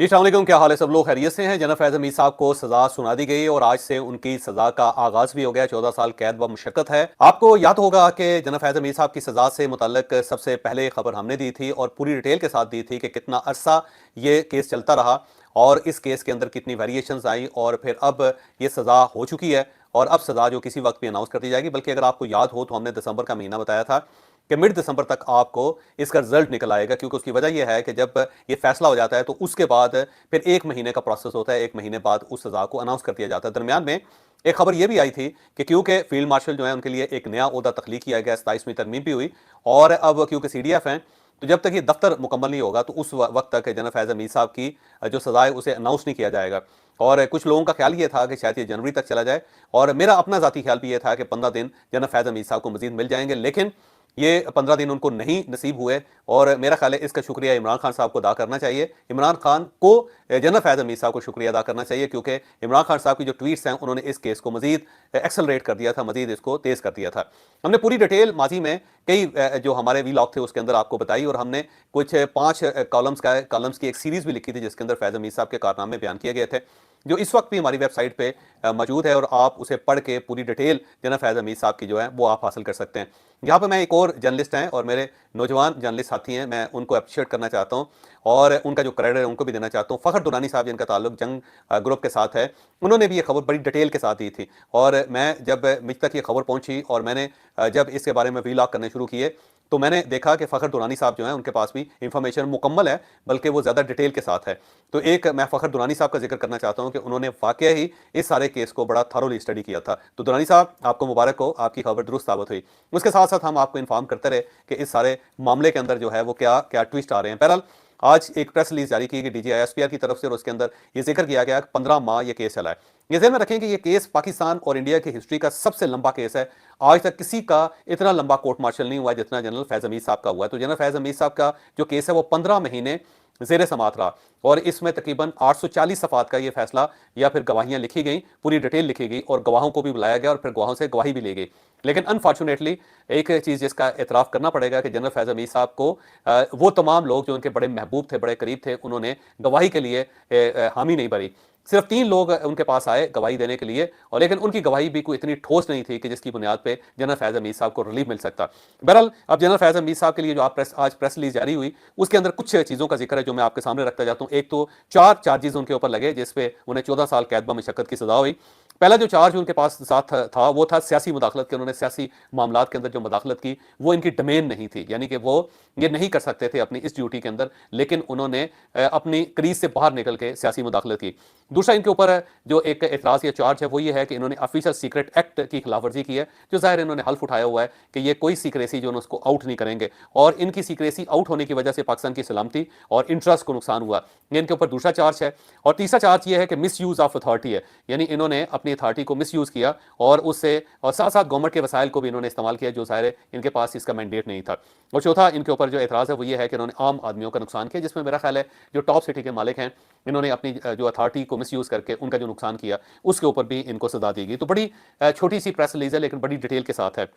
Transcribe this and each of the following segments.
जी अस्सलाम वालेकुम, क्या हाल है? सब लोग खैरियत से हैं। जनरल फैज़ हमीद साहब को सजा सुना दी गई और आज से उनकी सजा का आगाज भी हो गया। 14 साल कैद व मुशक्कत है। आपको याद होगा कि जनरल फैज़ हमीद साहब की सजा से मुतल्लिक सबसे पहले खबर हमने दी थी और पूरी डिटेल के साथ दी थी कि कितना अरसा ये केस चलता रहा और इस केस के अंदर कितनी वेरिएशंस आई और फिर अब ये सजा हो चुकी है और अब सजा जो किसी वक्त भी अनाउंस कर दी जाएगी। बल्कि अगर आपको याद हो तो हमने दिसंबर का महीना बताया था कि मिड दिसंबर तक आपको इसका रिजल्ट निकल आएगा, क्योंकि उसकी वजह यह है कि जब ये फैसला हो जाता है तो उसके बाद फिर 1 महीने का प्रोसेस होता है। 1 महीने बाद उस सजा को अनाउंस कर दिया जाता है। दरमियान में एक खबर यह भी आई थी कि क्योंकि फील्ड मार्शल जो है उनके लिए एक नया ओहदा तख्लीक किया गया, 27वीं तरमीम भी हुई और अब क्योंकि CDF हैं तो जब तक ये दफ्तर मुकम्मल नहीं होगा तो उस वक्त तक जनरल फैज़ हमीद साहब की जो सजा है उसे अनाउंस नहीं किया जाएगा। और कुछ लोगों का ख्याल ये था कि शायद ये जनवरी तक चला जाए और मेरा अपना जाती ख्याल भी ये था कि 15 दिन जनरल फैज़ हमीद साहब को मजीद मिल जाएंगे, लेकिन ये 15 दिन उनको नहीं नसीब हुए। और मेरा ख्याल है इसका शुक्रिया इमरान खान साहब को अदा करना चाहिए। इमरान खान को जनरल फैज़ हमीद साहब को शुक्रिया अदा करना चाहिए, क्योंकि इमरान खान साहब की जो ट्वीट्स हैं उन्होंने इस केस को मजीद एक्सेलरेट कर दिया था, मजीद इसको तेज कर दिया था। हमने पूरी डिटेल माजी में कई जो हमारे वीलॉग थे उसके अंदर आपको बताई और हमने कुछ 5 कॉलम्स की एक सीरीज भी लिखी थी जिसके अंदर फैज़ हमीद साहब के कारनामे बयान किए गए थे, जो इस वक्त भी हमारी वेबसाइट पे मौजूद है और आप उसे पढ़ के पूरी डिटेल जनरल फैज़ हमीद साहब की जो है वो आप हासिल कर सकते हैं। यहाँ पे मैं एक और जर्नलिस्ट हैं और मेरे नौजवान जर्नलिस्ट साथी हैं, मैं उनको अप्रिशिएट करना चाहता हूँ और उनका जो क्रेडिट है उनको भी देना चाहता हूँ। फ़खर दुरानी साहब जिनका ताल्लुक जंग ग्रुप के साथ है, उन्होंने भी ये खबर बड़ी डिटेल के साथ दी थी और मैं जब मुझ तक ये खबर पहुंची और मैंने जब इसके बारे में वीलॉग करने शुरू किए तो मैंने देखा कि फ़खर दुरानी साहब जो हैं उनके पास भी इंफॉर्मेशन मुकम्मल है, बल्कि वो ज़्यादा डिटेल के साथ है। तो एक मैं फ़खर दुरानी साहब का जिक्र करना चाहता हूँ कि उन्होंने वाकई ही इस सारे केस को बड़ा थॉरोली स्टडी किया था। तो दुरानी साहब आपको मुबारक हो, आपकी खबर दुरुस्त साबित हुई। उसके साथ साथ हम आपको इन्फॉर्म करते रहे कि इस सारे मामले के अंदर जो है वो क्या क्या ट्विस्ट आ रहे हैं। बहरहाल आज एक प्रेस रिलीज जारी की गई DGI-SPR की तरफ से और उसके अंदर ये जिक्र किया गया कि 15 माह ये केस चला है। ये ध्यान में रखें कि ये केस पाकिस्तान और इंडिया की हिस्ट्री का सबसे लंबा केस है। आज तक किसी का इतना लंबा कोर्ट मार्शल नहीं हुआ जितना जनरल फैज़ हमीद साहब का हुआ है। तो जनरल फैज़ हमीद साहब का जो केस है वो 15 महीने जेर समात रहा और इसमें तकरीबन 840 सफ़ात का ये फैसला या फिर गवाहियां लिखी गई, पूरी डिटेल लिखी गई और गवाहों को भी बुलाया गया और फिर गवाहों से गवाही भी ली गई। लेकिन अनफॉर्चुनेटली एक चीज़ जिसका एतराफ़ करना पड़ेगा कि जनरल फैज़ हमीद साहब को वो तमाम लोग जो उनके बड़े महबूब थे, बड़े करीब थे, उन्होंने गवाही के लिए हामी नहीं भरी। सिर्फ 3 लोग उनके पास आए गवाही देने के लिए और लेकिन उनकी गवाही भी कोई इतनी ठोस नहीं थी कि जिसकी बुनियाद पे जनरल फैज़ हमीद साहब को रिलीफ मिल सकता। बहरहाल अब जनरल फैज़ हमीद साहब के लिए जो आज प्रेस रिलीज जारी हुई उसके अंदर कुछ चीज़ों का जिक्र है जो मैं आपके सामने रखता जाता हूँ। एक तो 4 चार्जेस उनके ऊपर लगे जिसपे उन्हें 14 साल कैद ब मुशक्कत की सजा हुई। पहला जो चार्ज उनके पास साथ था वो था सियासी मुदाखलत के। उन्होंने सियासी मामलात के अंदर जो मुदाखलत की वो इनकी डोमेन नहीं थी, यानी कि वो ये नहीं कर सकते थे अपनी इस ड्यूटी के अंदर, लेकिन उन्होंने अपनी क्रीज से बाहर निकल के सियासी मुदाखलत की। दूसरा इनके ऊपर जो एक एतराज़ या चार्ज है वो ये है कि इन्होंने ऑफिसर सीक्रेट एक्ट की खिलाफवर्जी की है, जो ज़ाहिर इन्होंने हल्फ उठाया हुआ है कि ये कोई सीक्रेसी जो उसको आउट नहीं करेंगे और इनकी सीक्रेसी आउट होने की वजह से पाकिस्तान की सलामती और इंटरेस्ट को नुकसान हुआ। ये इनके ऊपर दूसरा चार्ज है। और तीसरा चार्ज ये है कि मिस यूज़ ऑफ अथॉरिटी है, यानी इन्होंने अपनी अथॉरिटी को मिस यूज़ किया और उससे और साथ साथ गवर्नमेंट के वसाइल को भी इन्होंने इस्तेमाल किया जो ज़ाहिर इनके पास इसका मैंडेट नहीं था। और चौथा इनके ऊपर जो एतराज़ है वो ये है कि इन्होंने आम आदमियों का नुकसान किया, जिसमें मेरा ख्याल है जो टॉप सिटी के मालिक हैं इन्होंने अपनी जो अथॉरिटी को मिस यूज़ करके उनका जो नुकसान किया उसके ऊपर भी इनको सजा दी गई। तो बड़ी छोटी सी प्रेस रिलीज है लेकिन बड़ी डिटेल के साथ है।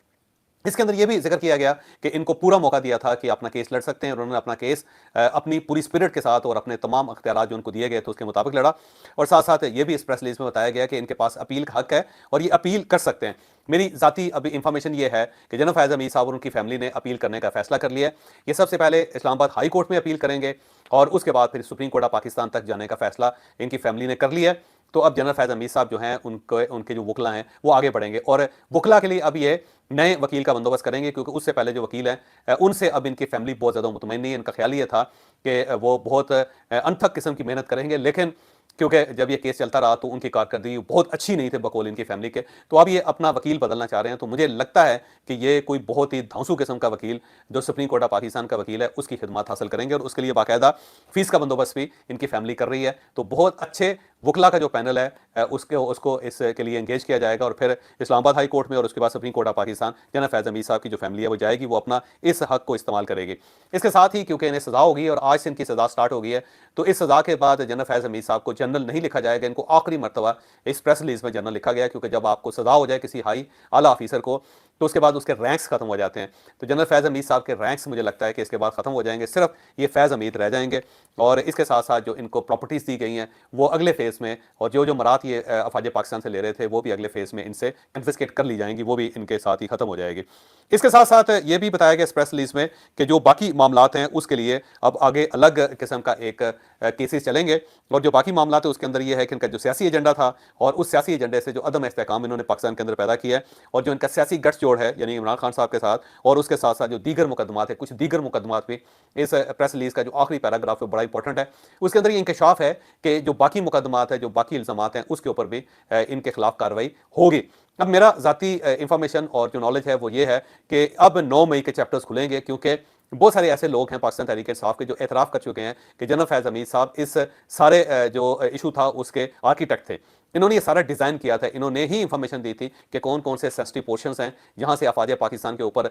इसके अंदर यह भी जिक्र किया गया कि इनको पूरा मौका दिया था कि अपना केस लड़ सकते हैं और उन्होंने अपना केस अपनी पूरी स्पिरिट के साथ और अपने तमाम अख्तियारात जो उनको दिए गए थे उसके मुताबिक लड़ा। और साथ साथ ये भी इस प्रेस रिलीज में बताया गया कि इनके पास अपील का हक है और ये अपील कर सकते हैं। मेरी जाती अभी इंफॉर्मेशन ये है कि जनरल फैज़ हमीद साहब और उनकी फैमिली ने अपील करने का फैसला कर लिया है। ये सबसे पहले इस्लामाबाद हाई कोर्ट में अपील करेंगे और उसके बाद फिर सुप्रीम कोर्ट ऑफ पाकिस्तान तक जाने का फैसला इनकी फैमिली ने कर लिया है। तो अब जनरल फैज़ हमीद साहब जो हैं उनके जो वकला हैं वो आगे बढ़ेंगे और वकला के लिए अब ये नए वकील का बंदोबस्त करेंगे, क्योंकि उससे पहले जो वकील हैं उनसे अब इनकी फैमिली बहुत ज़्यादा मुतमईन नहीं है। इनका ख्याल ये था कि वो बहुत अनथक किस्म की मेहनत करेंगे, लेकिन क्योंकि जब ये केस चलता रहा तो उनकी कारकर्दगी बहुत अच्छी नहीं थी बकौल इनकी फैमिली के, तो अब ये अपना वकील बदलना चाह रहे हैं। तो मुझे लगता है कि ये कोई बहुत ही धांसू किस्म का वकील जो सुप्रीम कोर्ट ऑफ पाकिस्तान का वकील है उसकी खिदमत हासिल करेंगे और उसके लिए बाकायदा फीस का बंदोबस्त भी इनकी फैमिली कर रही है। तो बहुत अच्छे वकला का जो पैनल है उसको इसके लिए एंगेज किया जाएगा और फिर इस्लामाबाद हाई कोर्ट में और उसके बाद supreme court of Pakistan general Faiz Hamid साहब की जो फैमिली है वो जाएगी, वो अपना इस हक को इस्तेमाल करेगी। इसके साथ ही क्योंकि इन्हें सजा होगी और आज से इनकी सजा स्टार्ट हो गई है, तो इस सजा के बाद जनरल फैज़ हमीद साहब को जनरल नहीं लिखा जाएगा, इनको आखिरी मरतबा इस प्रेस रिलीज में जनरल लिखा गया, क्योंकि जब आपको सजा हो जाए किसी हाई आला ऑफिसर को तो उसके बाद उसके रैंक्स खत्म हो जाते हैं। तो जनरल फैज़ हमीद साहब के रैंक्स मुझे लगता है कि इसके बाद खत्म हो जाएंगे, सिर्फ ये फैज़ हमीद रह जाएंगे। और इसके साथ साथ जो इनको प्रॉपर्टीज़ दी गई हैं वो अगले फेज़ में, और जो जो मरात ये अफवाज पाकिस्तान से ले रहे थे वो भी अगले फेज़ में इनसे कन्फिस्केट कर ली जाएंगी, वो भी इनके साथ ही खत्म हो जाएगी। इसके साथ साथ ये भी बताया गया इस प्रेस रिलीज में कि जो बाकी मामलात हैं उसके लिए अब आगे अलग किस्म का एक केसेस चलेंगे, और जो बाकी मामलात है उसके अंदर ये है कि इनका जो सियासी एजेंडा था और उस सियासी एजेंडे से जो अदम इस्तेहकाम इन्होंने पाकिस्तान के अंदर पैदा किया है, और जो इनका सियासी गठजोड़ है यानी इमरान खान साहब के साथ, और उसके साथ साथ जो दीगर मुकदमात है, कुछ दीगर मुकदमात भी इस प्रेस रिलीज का जो आखिरी पैराग्राफ है बड़ा इंपॉर्टेंट है। उसके अंदर ये इंकशाफ है कि जो बाकी मुकदमात है, जो बाकी इल्जामात हैं उसके ऊपर भी इनके खिलाफ कार्रवाई होगी। अब मेरा जाती इंफॉर्मेशन और जो नॉलेज है वो ये है कि अब 9 मई के चैप्टर्स खुलेंगे, क्योंकि बहुत सारे ऐसे लोग हैं पाकिस्तान तहरीक इंसाफ के जो एतराफ़ कर चुके हैं कि जनरल फैज़ हमीद साहब इस सारे जो इशू था उसके आर्किटेक्ट थे। इन्होंने ये सारा डिज़ाइन किया था, इन्होंने ही इंफॉर्मेशन दी थी कि कौन कौन से सेंसिटिव पोर्शंस हैं जहां से अफवाज पाकिस्तान के ऊपर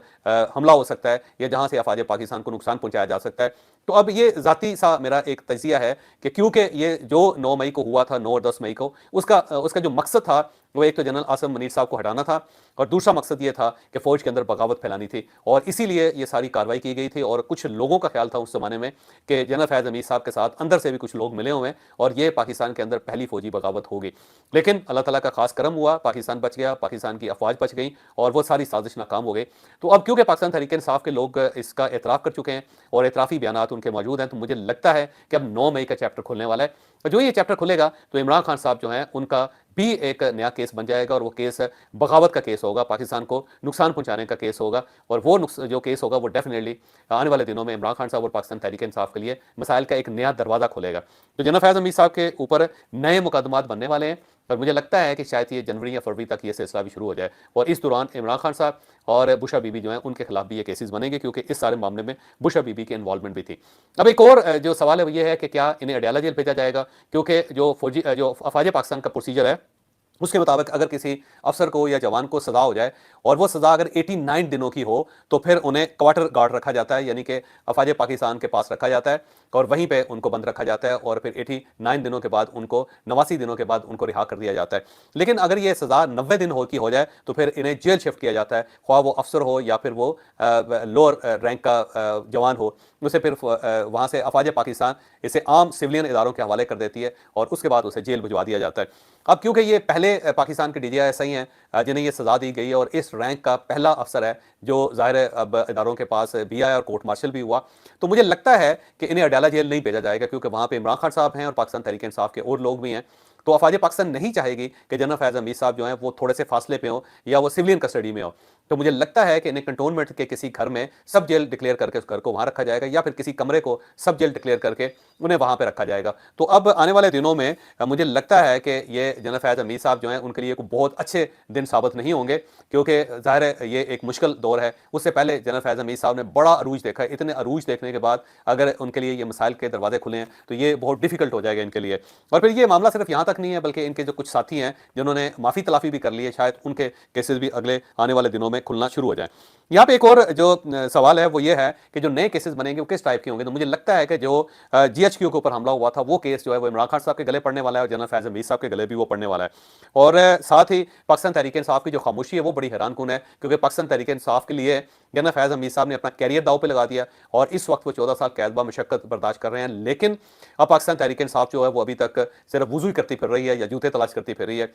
हमला हो सकता है या जहां से अफवाज पाकिस्तान को नुकसान पहुंचाया जा सकता है। तो अब ये जाती सा मेरा एक तजिया है कि क्योंकि ये जो 9 मई को हुआ था, 9 और 10 मई को, उसका जो मकसद था वो एक तो जनरल आसिम मुनीर साहब को हटाना था, और दूसरा मकसद ये था कि फौज के अंदर बगावत फैलानी थी, और इसीलिए ये सारी कार्रवाई की गई थी। और कुछ लोगों का ख्याल था उस जमाने में कि जनरल फैज़ हमीद साहब के साथ अंदर से भी कुछ लोग मिले हुए हैं और ये पाकिस्तान के अंदर पहली फौजी बगावत होगी। लेकिन अल्लाह ताला का खास करम हुआ, पाकिस्तान बच गया, पाकिस्तान की अफवाज बच गई और वो सारी साजिश नाकाम हो गई। तो अब क्योंकि पाकिस्तान तहरीक इंसाफ के लोग इसका एतराफ़ कर चुके हैं और एतराफ़ी बयानात उनके मौजूद हैं, तो मुझे लगता है कि अब 9 मई का चैप्टर खुलने वाला है। और जो ये चैप्टर खुलेगा तो इमरान खान साहब जो हैं उनका भी एक नया केस बन जाएगा, और वो केस बगावत का केस होगा, पाकिस्तान को नुकसान पहुंचाने का केस होगा। और वो जो केस होगा वो डेफिनेटली आने वाले दिनों में इमरान खान साहब और पाकिस्तान तहरीक इंसाफ के लिए मसाइल का एक नया दरवाज़ा खोलेगा। तो जनरल फैज़ हमीद साहब के ऊपर नए मुकदमात बनने वाले हैं, और मुझे लगता है कि शायद ये जनवरी या फरवरी तक ये सिलसिला भी शुरू हो जाए, और इस दौरान इमरान खान साहब और बुशरा बीबी जो हैं उनके खिलाफ भी ये केसेस बनेंगे, क्योंकि इस सारे मामले में बुशरा बीबी की इन्वॉल्वमेंट भी थी। अब एक और जो सवाल है वो ये है कि क्या इन्हें अडयाला जेल भेजा जाएगा, क्योंकि जो अफवाज पाकिस्तान का प्रोसीजर है उसके मुताबिक अगर किसी अफसर को या जवान को सजा हो जाए और वो सजा अगर 89 दिनों की हो तो फिर उन्हें क्वार्टर गार्ड रखा जाता है, यानी कि अफवाज पाकिस्तान के पास रखा जाता है और वहीं पे उनको बंद रखा जाता है, और फिर 89 दिनों के बाद उनको 89 दिनों के बाद उनको रिहा कर दिया जाता है। लेकिन अगर ये सजा 90 दिन हो जाए तो फिर इन्हें जेल शिफ्ट किया जाता है, ख्वाह वो अफसर हो या फिर वो लोअर रैंक का जवान हो। उसे फिर वहाँ से अफवाज पाकिस्तान इसे आम सिविलियन इदारों के हवाले कर देती है और उसके बाद उसे जेल भिजवा दिया जाता है। अब क्योंकि ये पहले पाकिस्तान के DGI ही हैं जिन्हें ये सजा दी गई है और इस रैंक का पहला अफसर है जो ज़ाहिर है अब इदारों के पास भी आया और कोर्ट मार्शल भी हुआ, तो मुझे लगता है कि इन्हें अडयाला जेल नहीं भेजा जाएगा, क्योंकि वहाँ पे इमरान खान साहब हैं और पाकिस्तान तहरीक इंसाफ के और लोग भी हैं। तो अफवाज पाकिस्तान नहीं चाहेगी कि जनरल फैज़ हमीद साहब जो हैं वो थोड़े से फासले पे हो या वो सिविलियन कस्टडी में हो। तो मुझे लगता है कि इन्हें कंटोनमेंट के किसी घर में सब जेल डिक्लेयर करके उस घर को वहाँ रखा जाएगा, या फिर किसी कमरे को सब जेल डिक्लेयर करके उन्हें वहाँ पे रखा जाएगा। तो अब आने वाले दिनों में मुझे लगता है कि ये जनरल फैज़ हमीद साहब जो हैं उनके लिए बहुत अच्छे दिन साबित नहीं होंगे, क्योंकि ज़ाहिर है ये एक मुश्किल दौर है। उससे पहले जनरल फैज़ हमीद साहब ने बड़ा अरूज देखा है, इतने अरूज देखने के बाद अगर उनके लिए ये मसाइल के दरवाजे खुले हैं तो ये बहुत डिफिकल्ट हो जाएगा इनके लिए। और फिर ये मामला सिर्फ यहाँ तक नहीं है, बल्कि इनके जो कुछ साथी हैं जिन्होंने माफ़ी तलाफ़ी भी कर ली है, शायद उनके केसेस भी अगले आने वाले दिनों में खुलना शुरू हो जाए। यहाँ पे एक और जो सवाल है वो ये है कि जो नए केसेस बनेंगे वो किस टाइप के होंगे। तो मुझे लगता है कि जो GHQ के ऊपर हमला हुआ था वो केस जो है वो इमरान खान साहब के गले पड़ने वाला है और जनरल फैज़ हमीद साहब के गले भी वो पड़ने वाला है। और साथ ही पाकिस्तान तहरीक इंसाफ की जो खामोशी है वो बड़ी हैरानकुन है, क्योंकि पाकिस्तान तहरीक इंसाफ के लिए जनरल फैज़ हमीद साहब ने अपना कैरियर दाव पे लगा दिया और इस वक्त वो 14 साल कैद व मशक्कत बर्दाश्त कर रहे हैं। लेकिन अब पाकिस्तान तहरीक इंसाफ जो है वो अभी तक सिर्फ वुज़ू ही करती फिर रही है या जूते तलाश करती फिर रही है।